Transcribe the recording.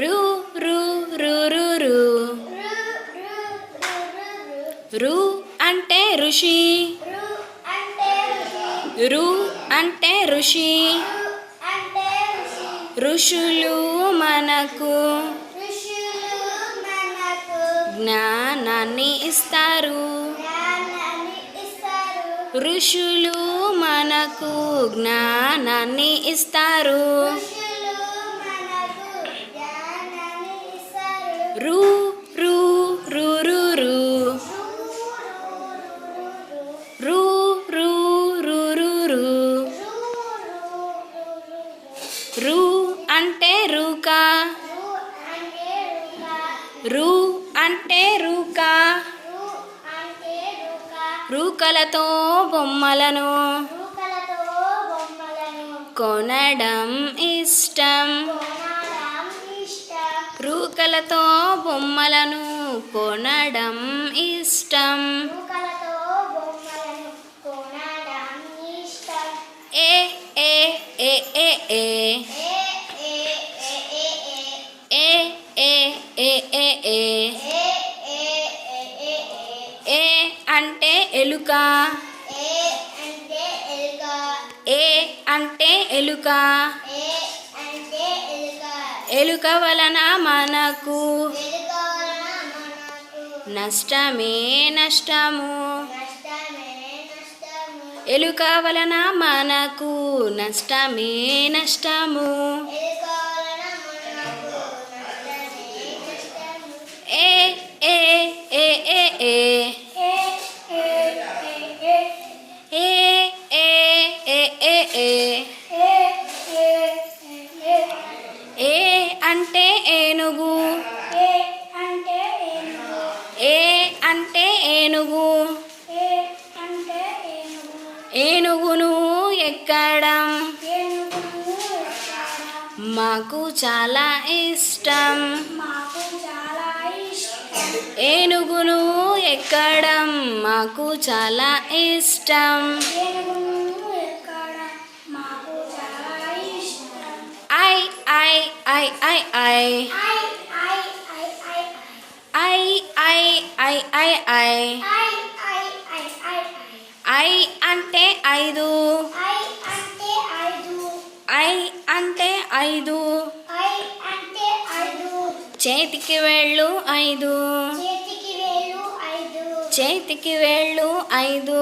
రు రు రు రు రు రు అంటే ఋషి. రు అంటే ఋషి. ఋషులు మనకు జ్ఞానాన్ని ఇస్తారు. ఋషులు మనకు జ్ఞానాన్ని ఇస్తారు. రు రు రు రు రు రు రు రు రు రు రు అంటే రూక. రు అంటే రూక. రూకలతో బొమ్మలను కొనడం ఇష్టం. రూకలతో బొమ్మలను కొనడం ఇష్టం. ఏ ఏ ఏ ఏ ఏ ఏ ఏ ఏ ఏ ఏ ఏ అంటే ఎలుక. ఏ అంటే ఎలుక. ఎలుక వలన మనకు నష్టమే నష్టము. ఎలుక వలన మనకు నష్టమే నష్టము. ఏ ఏ ఏ ఏ ఏ ఏ ఏ ఏ ఏ ఏ అంటే ఏనుగు. ఏ అంటే ఏనుగు. ఏనుగును ఎక్కడం మాకు చాలా ఇష్టం. ఏనుగును ఎక్కడం మాకు చాలా ఇష్టం. I I I I I I I I I I I అంటే ఐదు. ఐ అంటే ఐదు. చేతికి వేళ్ళు ఐదు. చేతికి వేళ్ళు ఐదు.